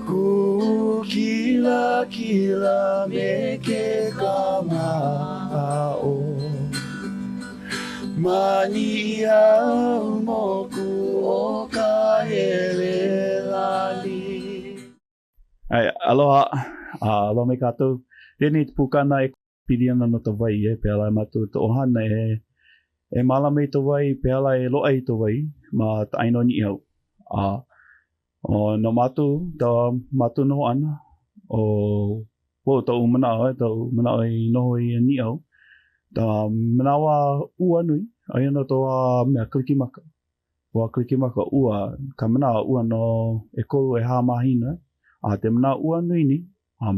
Ku kila me ke kama'o Mani au moku o ka hele lani. Ai, aloha. Aloha me kātou. Tēnei te pūkana e piri ana no te wai pe ala mātou te ohana e malama i te wai pe ala e loa i te wai ma te aino ni au. O no mātou, ta mātou noho ana o tau manao tau manao i noho i ni au. Ta manawa ua nui, ai ana toa mea kalikimaka. Wa kalikimaka ua, ka manawa ua no e kolu e hāmahina. Te manawa ua nui ni,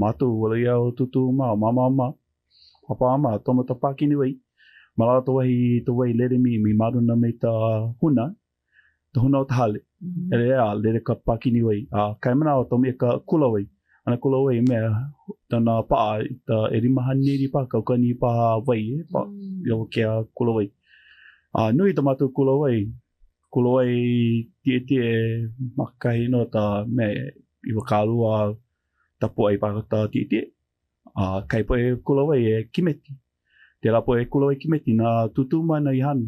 mātou wala ia o tutu ma, mama, papa ama, toma ta pākini wai. Malala to wai lere mi maruna me ta huna o ta hale. Ele lere ka pākini wai. Kai manawa tomi e ka kula wai. Ana kula wai mea tana paa ta e rimahani pa kaukani pa wai pa yo kia kula wai. Nui ta mātou kula wai tie makai no ta me i wakalua ta po ai pa ta tie. Kai po e kula wai e kimeti. Te la po e kula wai kimeti na tutu mana i hana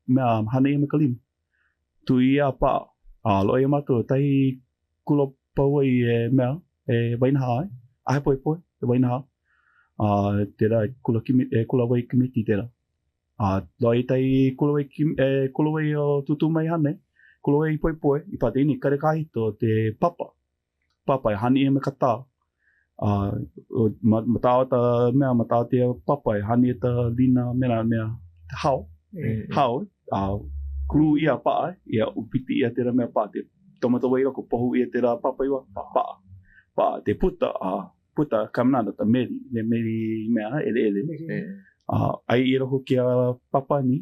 mea hana i me kalima. Tu ia pa lo e mātou tai kula pa wai e mea e wainaha ai po e wainaha te la kula wai kimeti te la loi tai kula wai o tutu mai hane kula wai po i pate ini kare kahito te papa e hani e me kata matao ta mea matao te papa e hani e ta lina mea hao kru ia pa ia upiti ia te ra mea pa te tomata wai rako pohu ia te ra papa iwa pa te puta kamanada ta meri mea ele ai i rako kia papa ni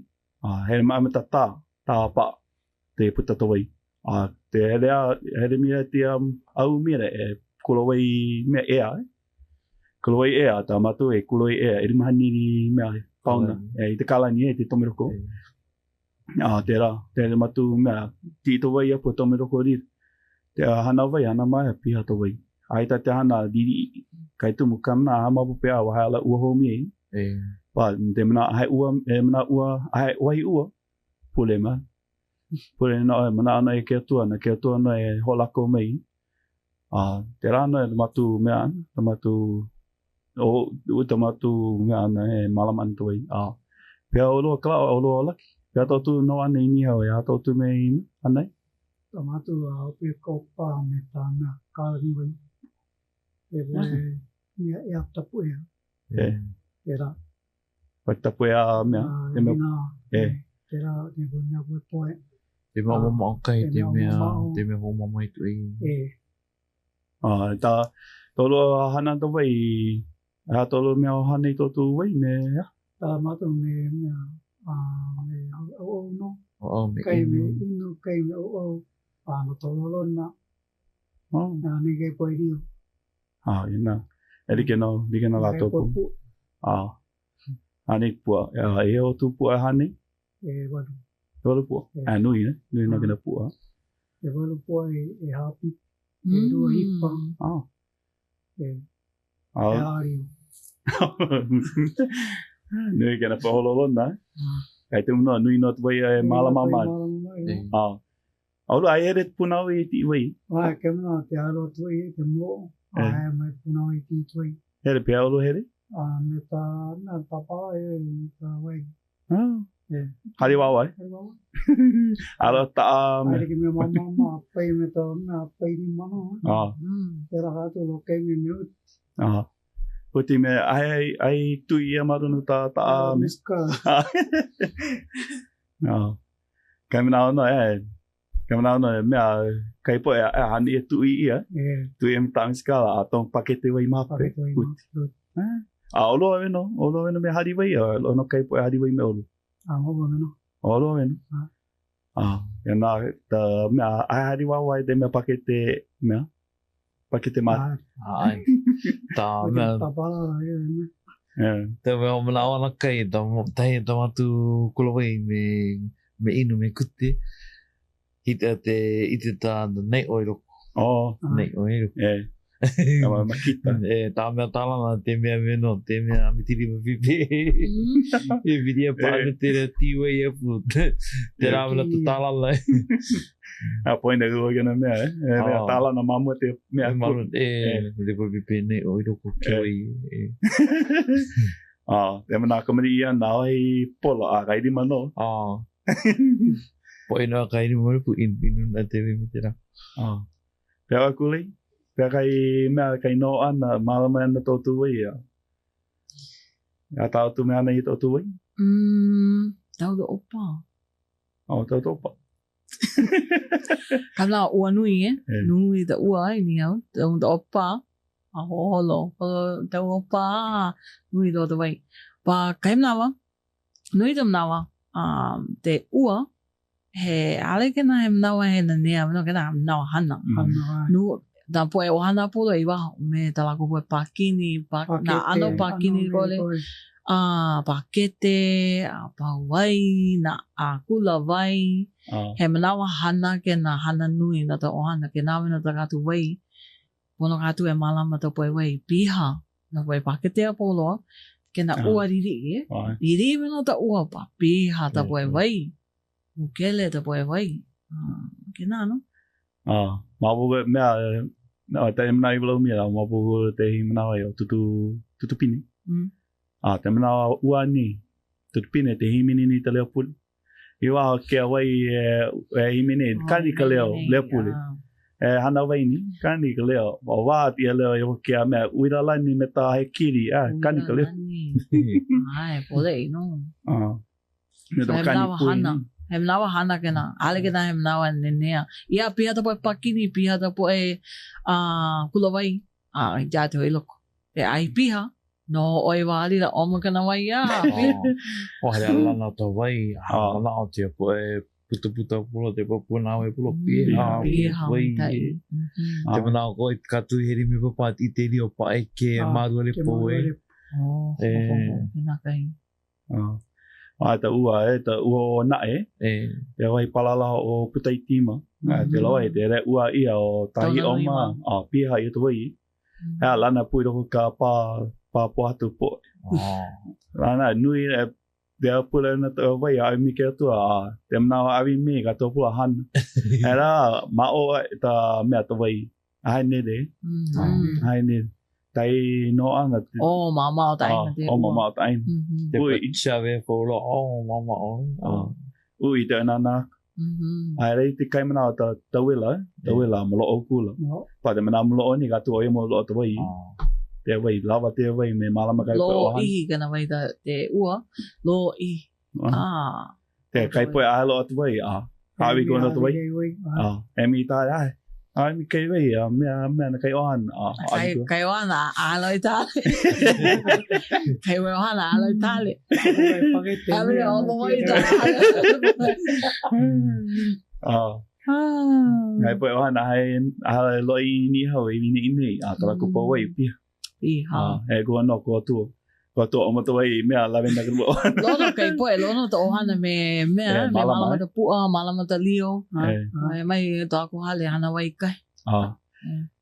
he maamata ta pa te puta to wai te hele mira te au mira e kulowai mea ea ta matu e kulowai ea e rimahani mea pauna i te kalani e te tomiroko te matu mea ti to wai apo tomiroko rir te hana wai hana mai piha to wai ai ta te hana diri kai tumu kamna hama pupe a waha ala ua homi ei pa te mana hai ua hai wai ua pule no mana ana e ke tua na e holako mai te rana e matu mea te matu mea ana e malaman to wai pea olo kala olo laki pea tautu no ana i niha e a tautu mei anai ta matu a pe kopa me ta na kali wai e voi mea e atapu e ra tapu e a mea te ra te voi mea voi poe te mama kai te mea homa mai tu ta tolo hana to wai a tolo mea hana i totu wai me ta matu me mea me au no me kai me inu kai me au no tolo lona ni ke poe rio ina like no la toku ani pua e o tu pua hani walu pua nui no kena pua e walu pua e hapi e rua hipa e ario nui kena pahololona kai te uno nui no wai e malama mai aulu ai ere punau i ti wai ke mna te alo tui te mo ai mai punau i ti tui here pe aulu here me ta papa e ta wai hari wawai alo ta ai ke me mama pai me ta na pai ni mano te ra tu lo ke me me Puti me ai tu ia marunu ta miska kamina no me kai po e hani e tu ia tu ia ta miska a tong pakete wai mape olo no me hari wai olo no kai po e hari wai me olo olo me no ya na ta me ai hari wai de me pakete ma ai ta me te me o mana ona kai ta matu kulawai me inu me kute ite ta nei oiro Oh, Nei, o e ruku. Kama makita. Tā mea tālana, te mea meno, te mea mitiri mawhipe. E viria pāne te rea tīwei e pu. Te rāwana tu tālana. A poina rua kena mea, Mea tāla na mamua te mea kuru. Le mawhipe nei, o i roko kiwai. Te mana kamari ia nā i pola, kairi mano. Po ina kairi mara pu inu na te me te rā. Pea kule, pea kai mea kai no ana, malama ana tōtu wai ia. A tāu tu mea ana i tōtu wai? Tau da opa. Tōtu opa. Kana ua nui nui da ua ai ni au, tau da opa. Holo, tau opa, nui do da wai. Pa kai mnawa, nui da mnawa, te ua, he ale kena he mnawa he na nea, no kena mnawa hana. Nu, da poe o hana polo i waho, me talako poe pakini, na ano pakini kole. Pakete, pauwai, na kula wai. He manawa hana ke na hana nui na ta ohana ke nawe na ta katu wai. Pono katu e malama ta poe wai piha. Na poe pakete a polo ke na ua riri e. Riri me no ta ua pa piha ta poe wai. Ukele ta poe wai. Ke na no? Mabuga mea, te mana i walau mea, mabuga te hi manawa i o tutu pini. Te mana ua ni, tutu pine te himini ni te leo puli. I waho kia wai e himini, kani ka leo puli. Hana wai ni, kani ka leo. O wā tia leo i ho kia mea, uira lani me tā he kiri, kani ka leo. Ai, pole i no. Me tō kani pui ni. He mnawa hana kena, ale kena he mnawa nenea. Ia piha ta poe pakini, piha ta poe kula wai. Ja te hoi loko. E ai piha. No, oi wāli la omo kana wai ia. O hea lana ta wai, hana o te poe puta pulo te papuna we pulo piha. Wai. Te mana o koe katu heri me papati i te rio pae ke marua le poe. Kena kai. Ta ua o nae. Te wai palala o puta i tima. Te loa e te re ua ia o tahi oma. Piha i tu wai. Hea lana pui roko ka pāpua atu po. Lana nui e dea pula na tō wai a mi ke atua. Te manawa awi me ka tō pula hana. E rā, mao ta mea tō wai. Ahai nere. Ahai nere. Tai no anga. Mama o taina te ua. Mama o taina. Te pacha we polo, mama o. Ui te anana. Ai rei te kaimana o ta tawela. Tawela malo o kula. Pa te mana malo o ni ka tō mo lo o tō wai. Te wai, lava te wai me malama kai koe o hana. Lo ihi kana wai te ua. Lo ihi. Te kai poe ahalo atu wai. Hawi kona atu wai. E mi tāi ai. Ai mi kai wai, mea na kai o hana. Kai o hana, ahalo i tāle. Kai o hana, ahalo i tāle. Hawi o mo i tāle. Kai poe o hana, ahalo loi ni hau i ni inei. Tala kupa wai pia. E kua no kua tua. Kua tua o mata wai mea lavenda ka lua. Lono kai poe, lono ta ohana me mea, me malama ta pua, malama ta lio. Mai ta aku hale hana wai kai.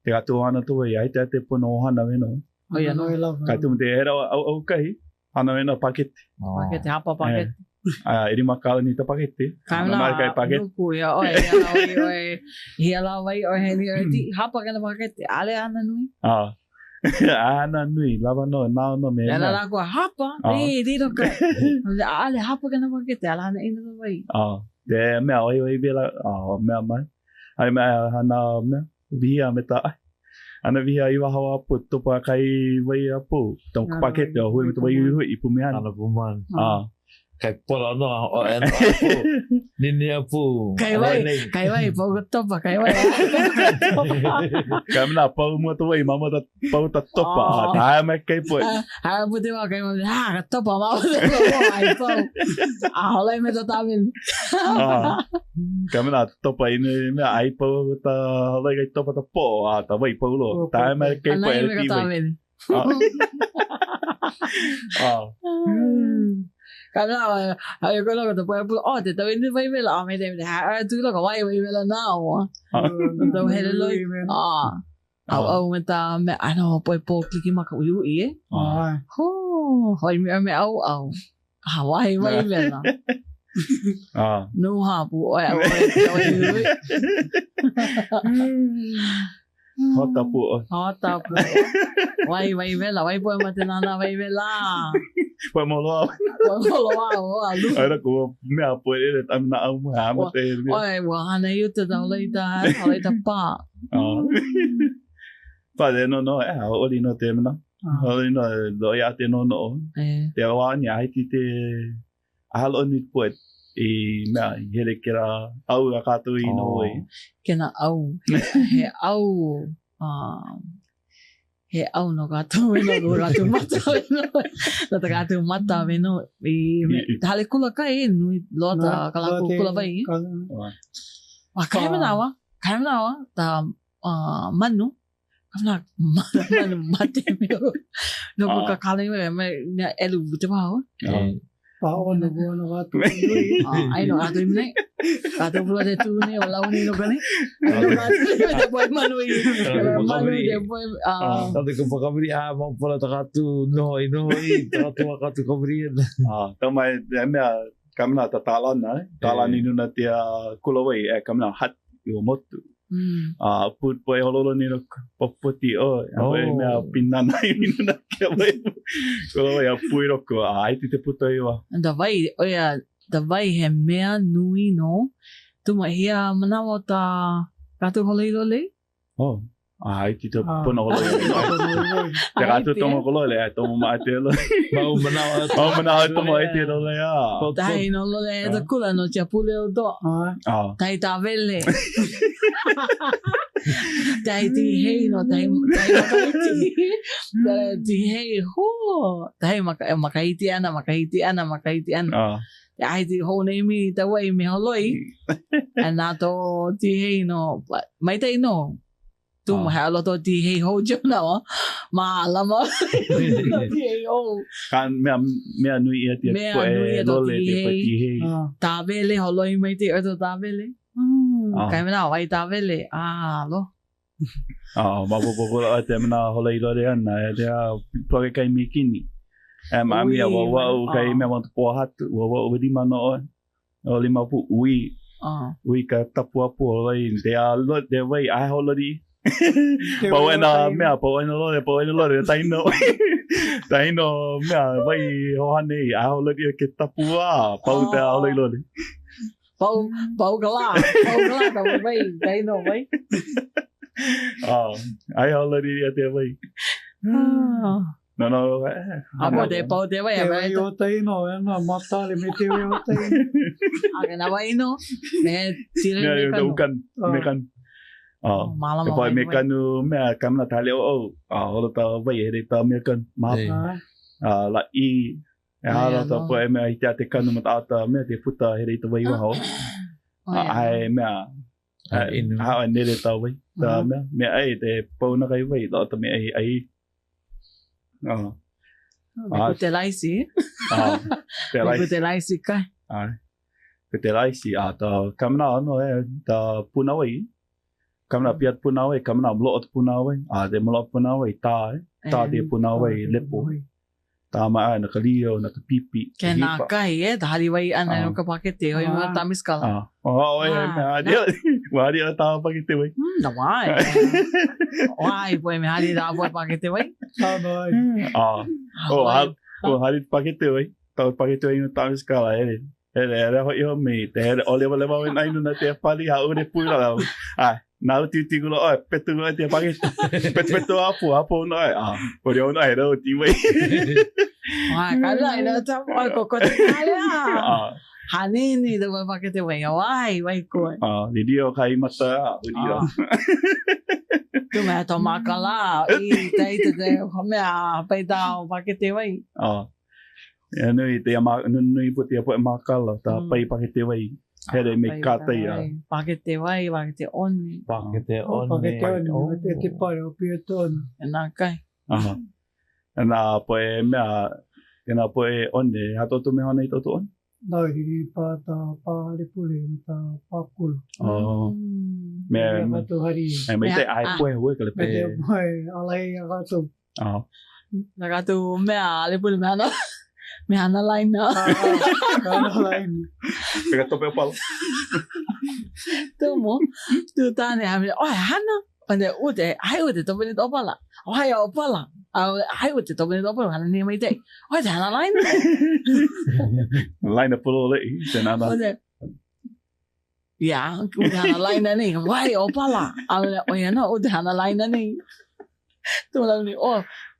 Te atu ohana tu wai, ai te pono ohana weno. Kai tu te hera au kai, hana weno pakete. Pakete, hapa pakete. Iri makala ni ta pakete. Kaimla, nuku ia, oi, hiala wai, oi heni, oi ti, hapa kana pakete, ale hana nui. Ana nui, lava no, nao no me. Ela la kua hapa, riro kai. Ale hapa kana pakete, ala hana ina wai. Te mea oi vela, mea mai. Ai mea hana mea, vihia me ta ai. Ana vihia i wahawa apu, topa kai wai apu. Tau pakete o hui me ta wai hui i pume hana. Ana puman. Kai pola no, o ena apu. Nini apu. Kai wai, pau topa, kai wai. Kai mena pau mua ta wai, mama ta pau ta topa. Ai me kai poe. Ai pute wa kai wai, ka topa, mama ta topa, ai pau. Holai me ta tamin. Kai mena topa ine, mea ai pau ta holai kai topa ta po, ta wai pau lo. Ta me kai poe e ki wai. Kaya ay ko lang to pwede oh te tawin ni vai vela me te ha tu lo ko vai vela na o to hele lo au me ta me ano poi po kliki maka u e ho hoi me au Hawaii vai vela no ha pu oi Hota pu. Vai vela vai po mate nana vai vela Poi mo lo. alu Era ko me apo ele tam na au ha mate. oi wa hana yu te da leita pa Pa de no oli no te na. Oli no do ya te no. Te wa ni ai ti te alo ni poet e me hele kera au a kato I no e. Kena au he au he au no gato no gato mata no ta gato mata no e hale kula kai nui lota kala kula vai wa kai manawa ta manu manu mate no ka kala me elu te pa Pao na buwan na gato. Ay no gato imne gato pula de tu ne ola uni no kani ay no gato depois manu depois Tadi ko pakabri mo pala takatu no takatu makatu kabri Tamai me kamna ta talan talan inu na tia kulawai kamna hat yo motu. Put boy hololo ni no popoti me pinnan ai inu na kia boy. Kulawai pui roko ai te puto iwa. Da vai he mea nui no tuma hia manawa ta gato holei lole ai te pono holo. Te gato tomo kolole tomo ma te lo. mau manawa tomo ai te lo ya. Dai no lole da kula no tia pule o do dai ta vele dai ti hei no dai ti hei ho dai makaiti ana ai ti ho nei mi ta wai me holoi ana to ti hei no mai tai no tu ma halo to ti hei ho jo na ma lama ti hei ho Kan me nui e te lole te ti hei. Ta vele holoi mai te to ta vele kai mana vai ta vele lo Ma popo te mana holei lore ana te ploke kai mikini. Ma mia wa kai me want po hatu wa di mano o lima pu ui ka tapu apu loi te a lo te vai ai holori. Pa wena lore taino mea vai hoane ai holori ke tapu pau te holei lore. Pau kala ta vai taino vai ai holori te vai. No. Apa te pau te vai Te o taino na matale me te o taino. Aga na vai no me tire me kan malam Poi me kanu me kamna tale holo ta vai he ta me kan ma la I ala ta poi me I te kanu mata ta me te puta he ta vai wa ai me ai nele ta vai ta me ai te pau na kai vai ta me ai te laisi te laisi kai te laisi ta kamna no ta puna vai kamna piat puna vai kamna mlot puna vai te mlot puna vai ta te puna vai lepo ta ma na kalio na pipi ke na kai dali vai ana no ka pakete oi ma tamis kala wa dia ta pakete vai na vai poi me hari da poi pakete vai hari pakete vai ta pakete vai no tamis kala era ho me te ole leva vai no na te pali ha ore pula na o titi gulo petu te pakete petu apo no por eu no era o ti vai kala ina ta ko kala hanini da pakete vai ko video kai mata video tu me to makala I te home pai da pakete vai nui te nui puti apo makala ta pai pakete vai here me katai pakete vai pakete on te pai o pieton na kai na poe me Tēnā po e one, hato tu me hana i toto on? Nai, pā tā pālepule, tā pākula. Me Hatu hari. me te ai po e hoi ka le Me te pe. mai, alai a kato. Nā kātou mea le pule me hana laina. Kāna lain. Peka tope o pala. Tō mo, tū tāne hame, oi hana. Ane ute, hai ute tope ni tōpala. Oi o pala. Hai ute tope ni tōpala, hana ni mai te. Oi te hana laina. Laina polo le i, tēnā nā. Ode, ia, ute hana laina ni. Wai o pala. Oi ana, ute hana laina ni. Tō lau ni,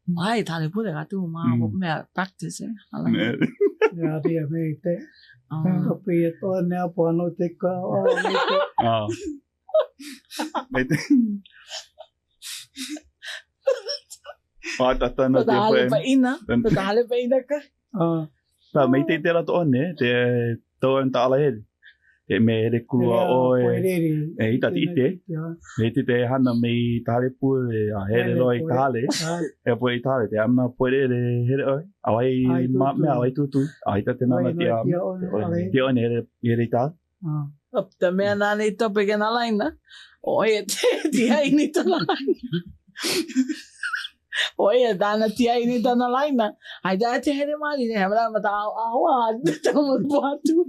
mai tāle pule kātou mā, mea practice e. Nā ria me te. Topi e toa nea poano te ka. Me te. Tātana Tō tāle pa ina. Tō tāle pa ina ka. Tā mei te tera to one, te tau an tāla he. Te me re kulua o e ita ti ite. Me te hana mei tāle pue, a here roi tāle. E po i tāle, te amna pue re here oi. Awai mea awai tutu. A ita te nana te am. Te one here i tāle. Te mea nāne i tope ke nā laina. Oi e te ai ni tana laina. Oi e tāna te ai ni tana laina. Ai tā te here mari ne. Hamara mata aua. Te mo pātu.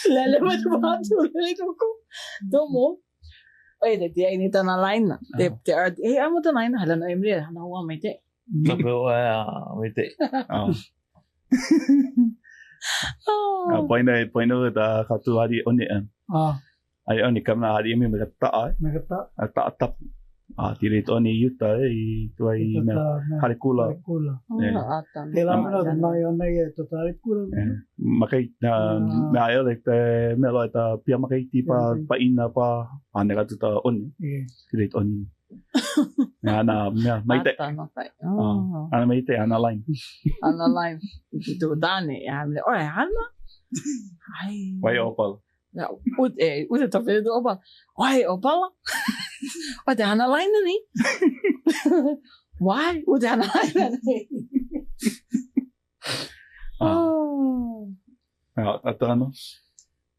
Lele mo pātu. Lele toko. Tō mo. Oi te ai ni tana laina. Te art. E amo tana laina. Hala no emri. Hana hua mai te. Tope o e me te. Poina e tā katu hari one an. Ai one kamna hari emi me ka taa. Me ka tā. A taa tapu. Tiri to ni yuta i tuai me hari kula. Te lamina ta nai ana e to tari kula. Makai me ai ole te me loa ta pia makai ti pa ina pa ane ka tuta one. Tiri to ni. Me ana me mai te. Ana mai te ana line. Ana line. Tu dane ya me. Oi ana. Ai. Wai opal. Ja, ute tope do opal. Oi opala. Oi te hana laina ni. Wai, ute hana laina ni. Atano.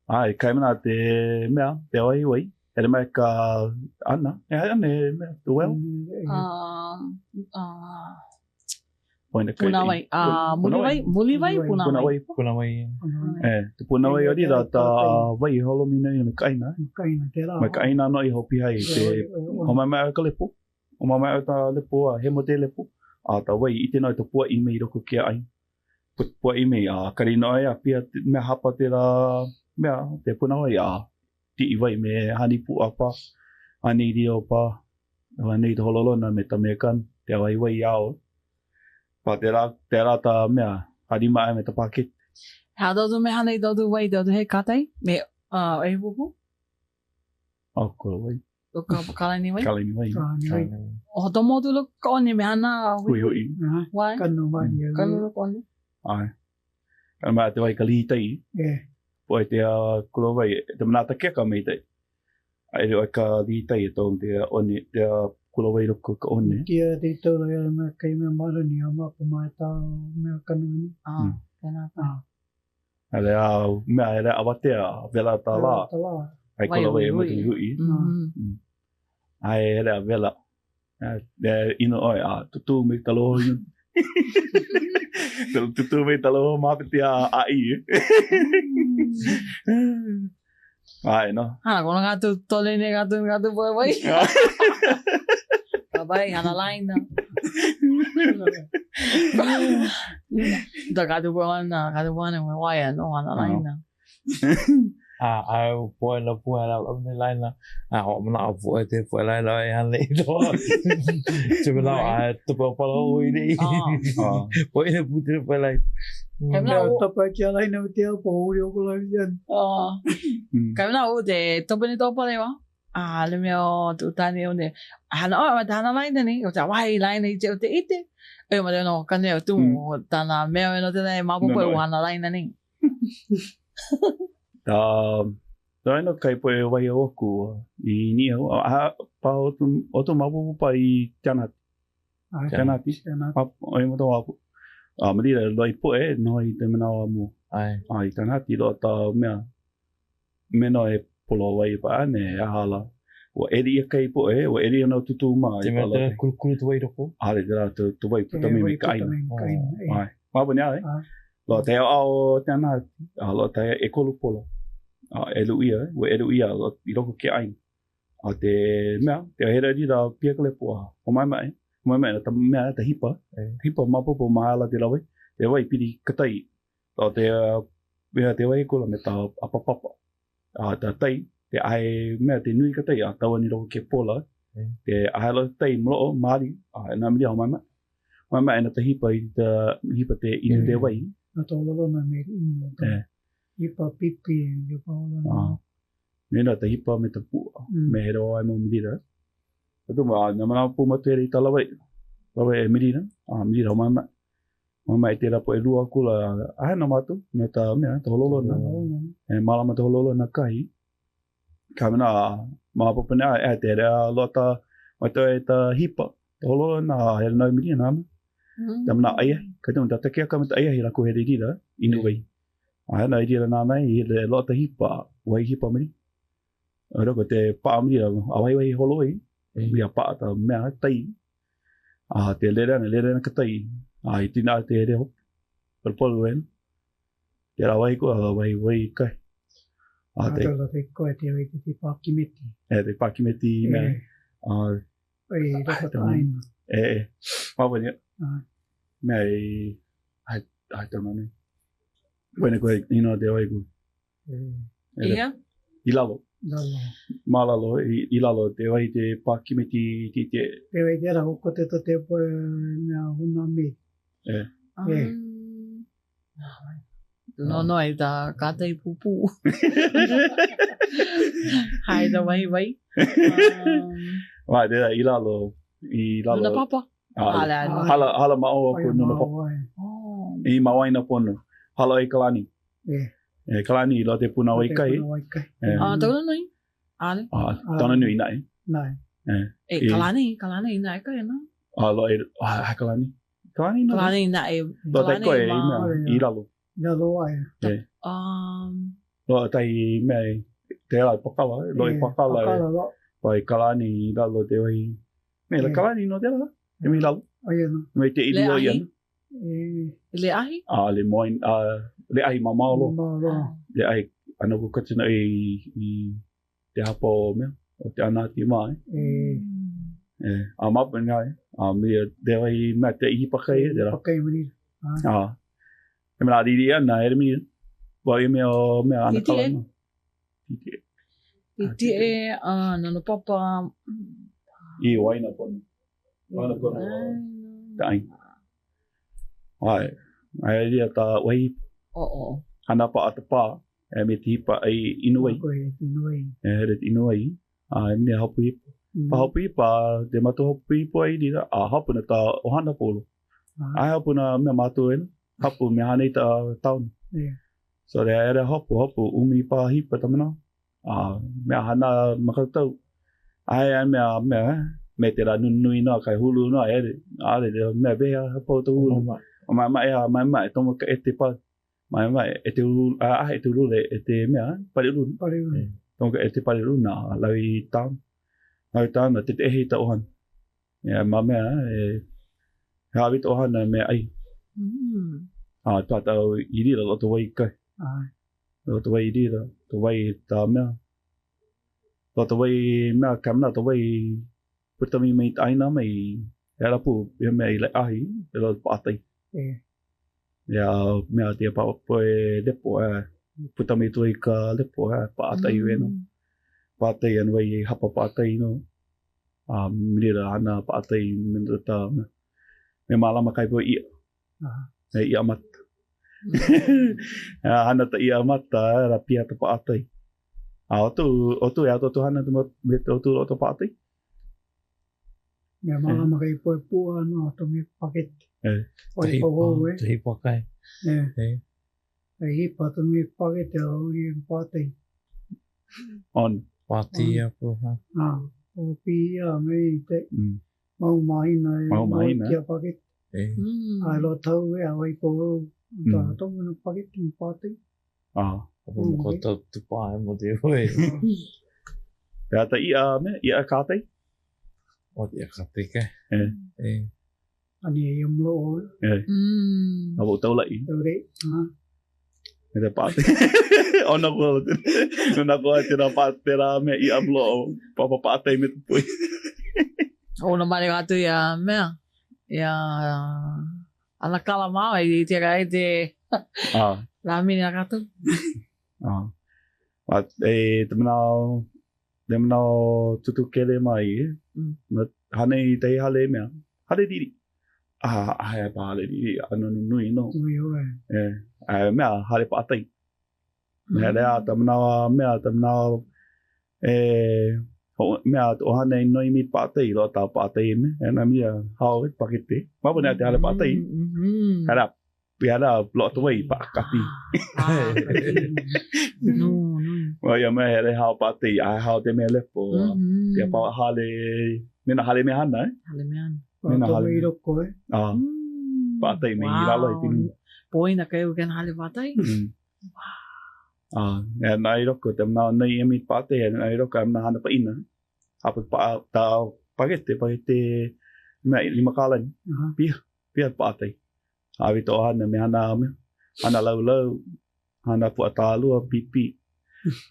Ai, kai mana te mea, te oi oi. Ere mai ka ana. E ai ane mea, tu well. Puna wai. Muli wai, puna wai. Puna wai. Te puna wai ori rā tā wai holo mina i me kaina. Me kaina no i hopi hai te o mai mai ka lepo. O mai mai ta lepo a he mo te lepo. A ta wai i te no i ta pua i me i roko kia ai. Pua i me a kari no ai a pia me hapa te rā mea te puna wai a ti i wai me hani pu a pa. Ani rio pa. Ani te hololona me ta me kan. Te wai wai ao. Pa te rā ta mea hari mai me ta pakit. Hea tautu me hana i tautu wai tautu he katai. Me e pupu. Kura wai. O ka kalaini wai. Kalaini wai. O hoto motu lo ka oni me hana Hui hui. Wai. Kanu mai. Kanu lo ka oni. Ai. Kana mai te wai ka litai. Po e te kura wai. Te manata kia ka mei tei. Ai reo ka litai e tōng te oni. Te kura wai roko ka oni. Kia te tōra ia mea kei mea marani a mako mai tā mea kanu ni. Tēnā ka. Ele a mea ele awate a vela tā lā. Ai kura wai e matu hui. Ai ele a vela. Ino oi a tutu me taloho inu. Tutu me taloho mapiti a i. Ai no. Hana kona gatu tole ne gatu poe wai. Vai, hana laina. Da gatu poe wana me wai no hana laina. Ai poe la me laina. Ho mana poe te poe laina e han le do. Te mana a te poe la oi ni. Poe ne putre poe laina. Mea tapa kia laina o te au pa uri o kula vian. Kai mana o te tope ni topa lewa. Le mea o tu tani o ne. Hana laina ni. O te wai laina i te o te ite. E ma te no kane o tu mo. Tana mea e no te nei mapopo e hana laina ni. Tā ino kai poe wai o oku i ni au. Pa o tu mapopo pa i Tianati. Tianati. O i mo tō wapu. Malira loi po no I te manawa mo. Ai. I tana ti lo ta me no polo wai pa ne ahala. O eri kai po o eri no tutu ma. Te mea tera kuru tu wai roko? Ale tera tu wai puta me kai. Ai. Ma banya lo te ao tana lo te ekolu polo. Eluia, o eluia lo I roko ke ai. Te mea, te hera di da pia kale poa. O mai mai ta mea ta hipa. Hipa mapopo mahala te lawe. Te wai piri katai. O te wai kola me ta apapapa. Ta tai, te ai mea te nui katai a taua ni roko ke pola. Te ahela tai mloo maari. Nā miri au mai mai. Mai mai na ta hipa I ta hipa te inu te wai. Na tō lolo na me inu. Hipa pipi e paola. Nena ta hipa me ta pua. Me hera o ai mo mirira. Atu ma na mana pu matere I ta lawai. Lawai e mirira. Mirira o mai mai. Mai mai te rapo e lua kula. Ahe na matu. Me ta mea ta hololo na. Malama ta hololo na kai. Ka mena mahapapane e te rea lota. Mai ta e ta hipa. Ta hololo na hera nau mirira na ama. Ta mana aia. Ka te mta takea ka mta aia hi rako he rira. Inu wai. Ahe na irira nā nei. He le lota hipa. Wai hipa miri. Roko te paa mira awai wai holoi mia paa ta mea tai te lera ka tai I tina te reo per polu en te rawai ko wai kai te koe te wai te pakimeti te pakimeti mea ai roko ta aina mawani mea ai tama ne wene koe ino te wai ko ilalo Malalo, ilalo, te wai te pakimeti te te. Te wai te rako ko te to te poe mea huna me. No ai ta kātai pupu. Hai ta wai. Wai, te ilalo. Nuna papa. Hala mao ko nuna papa. I mawaina pono. Hala I kalani. Kalani lo te puna wai kai. Tauna nui? Ale? Tauna nui nai. Nai. Kalani nai kai na? Lo kalani. Kalani no. Kalani nai. Lo tai koe I lalo. Lalo ai. Lo tai mea te ala pakala. Lo I pakala. Pai kalani I lalo te wai. Me la kalani no te la. Te mi lalo. Me te idu o iana. Le ahi? Le moin. Le ahi mamalo. Le ahi anoko katina I te hapo mea. O te anati mai. Mapa ngai. Mea te wai mea te ihi pakai. Pakai mani. E mea riri ana ere mea. Wai mea anakalama. Iti nana papa. I waina pono. Waina pono. Tai. Ai. Ai ria ta wai. Hana pa ata pa. Me te hipa ai inuai. Here te inuai. Me hapu hipa. Pa hapu hipa, te matu hapu hipa ai dira. Hapu na ta ohana polo. Ai hapu na mea matu ena. Hapu me hanei ta tauna. So rea ere hapu umi pa hipa tamana. Mea hana makautau. Ai me te ra nunui noa kai hulu noa ere. Mea beha hapau ta hulu. Mai tomo ka e te pa. Mai e te uru e te uru e te mea pare uru tonga e te pare uru na lawi taun na te ehi ta ohan ma mea hawi ta ohan me ai tata I rira lo to wai kai lo to wai rira to wai ta mea lo to wai mea kamna to wai putami mai aina mai era pu me ai le ai lo patai mea te pa poe lepo putami tui ka lepo pa atai weno pa atai anu wai hapa pa atai no mirira ana pa atai minra ta me malama kai po ia mata ana ta ia mata ra pia ta pa atai otu e ato hana me otu lo pa atai me malama kai po pua no to me paket Oi pogo Te hipa kai. Ai hipa to me paket o I pate. On. Pati apa ha. O pia me te mau mai na. Mau mai na. Kia paket. Ai lo tau e awai po. Ta tau na paketi pati. Apa mo ko tau tupa e mo te hoi. Pea ta ia kātei. O te akate ke. Ani e mlo o. Awo tau lai. Tau rei. Me te pātei. Ona kua nuna kua tēnā pātei rā me ia mlo o. Papa pātei me te pui. Ona mare atu ia mea. Ia ana kala mau i te rai te la mini a katu. Te manao tutu kele mai hane i te hale mea. Hale diri. Ai pa hale diri. Ano nui no. Ui oe. Mea hale pātei. Mea rea te manao mea o hane noi mi pātei lo tā pātei me. Ena mia hao e pakete. Mapune te hale pātei. Hara piara lo tu wei pa kati. No. Wa ia me hele hao pātei ai hao te me lepo. Te pa hale mena hale me hana Hale me ana. Mena Tau hale. i roko e. Pātei me i ralo i tinu. Poina kai u ken hale patai. Nai roko te mana nei e mi pātei nai roko amna hana pa ina. Apa pa ta pakete me lima kalan. Pia pātei. Awi to hana me hana me. Hana lau. Hana pu atalua pipi.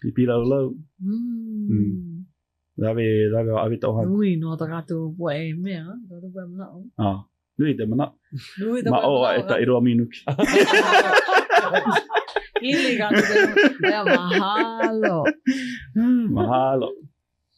Pipi lau. Lawe awi to hana. Nui no ta katu poe e mea. Katu poe mana o. Nui te mana. Nui ta Ma poe o mana e ta iroa minuki. Ili katu te mea mahalo. Mahalo.